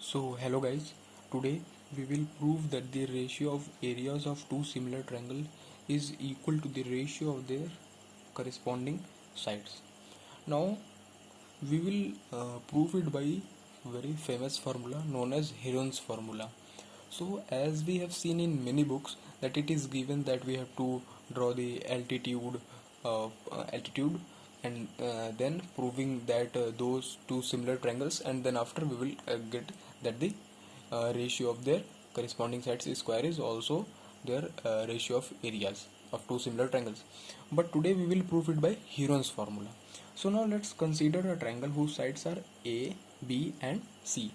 So hello guys, today we will prove that the ratio of areas of two similar triangles is equal to the ratio of their corresponding sides. Now we will prove it by very famous formula known as Heron's formula. So as we have seen in many books that it is given that we have to draw the altitude and then proving that those two similar triangles, and then after we will get that the ratio of their corresponding sides square is also their ratio of areas of two similar triangles. But today we will prove it by Heron's formula. So now let's consider a triangle whose sides are A, B and C,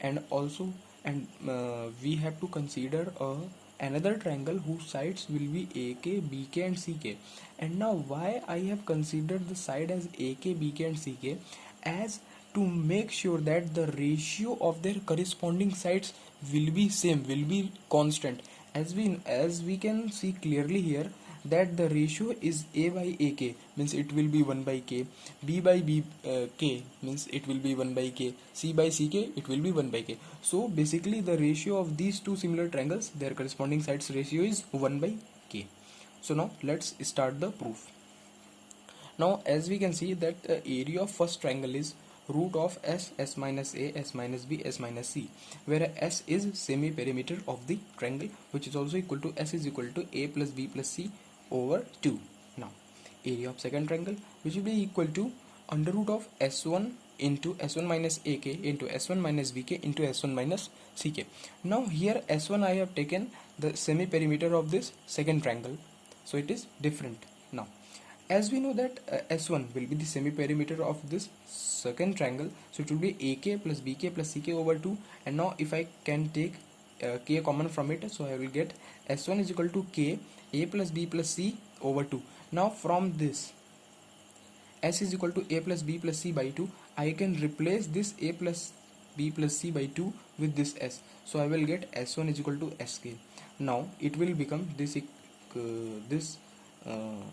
and also we have to consider another triangle whose sides will be AK, BK and CK. And now why I have considered the side as AK, BK and CK, as to make sure that the ratio of their corresponding sides will be same, will be constant. As we can see clearly here that the ratio is A by AK, means it will be 1 by K, B by K means it will be 1 by K, C by CK it will be 1 by K. So basically the ratio of these two similar triangles, their corresponding sides ratio is 1 by K. So now let's start the proof. Now as we can see that the area of first triangle is root of S minus A, S minus B, S minus C, where S is semi-perimeter of the triangle, which is also equal to S is equal to A plus B plus C over 2. Now area of second triangle, which will be equal to under root of S1 into S1 minus AK into S1 minus BK into S1 minus CK. Now here S1 I have taken the semi-perimeter of this second triangle, so it is different. Now as we know that S1 will be the semi-perimeter of this second triangle, so it will be AK plus BK plus CK over 2. And now if I can take K common from it, so I will get S1 is equal to K A plus B plus C over 2. Now from this S is equal to A plus B plus C by 2, I can replace this A plus B plus C by 2 with this S, so I will get S1 is equal to SK. Now it will become this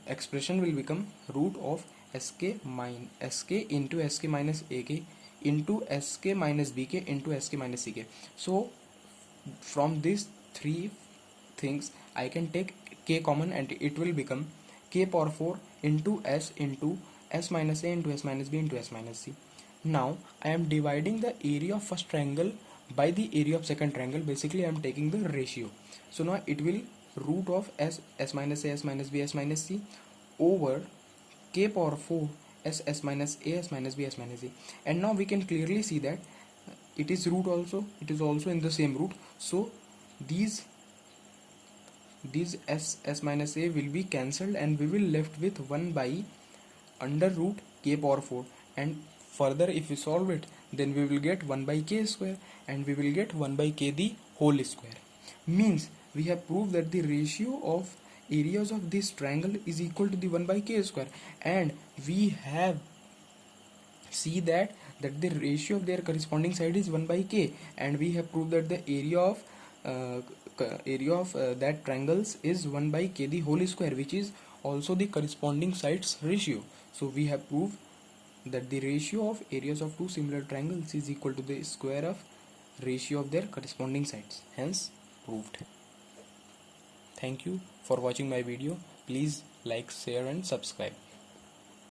expression will become root of SK into SK minus AK into SK minus BK into SK minus CK. So from these three things I can take K common and it will become K power 4 into S minus A into S minus B into S minus C. Now I am dividing the area of first triangle by the area of second triangle. Basically I am taking the ratio. So now it will root of S minus A, S minus B, S minus C over K power 4 S minus A, S minus B, S minus C. And now we can clearly see that it is root also, it is also in the same root. So these S minus A will be cancelled and we will left with 1 by under root K power 4. And further if we solve it, then we will get 1 by K square and we will get 1 by K the whole square. Means we have proved that the ratio of areas of this triangle is equal to the 1 by K square, and we have see that the ratio of their corresponding side is 1 by K, and we have proved that the area of that triangles is 1 by K the whole square, which is also the corresponding sides ratio. So we have proved that the ratio of areas of two similar triangles is equal to the square of ratio of their corresponding sides, hence proved. Thank you for watching my video. Please like, share and subscribe.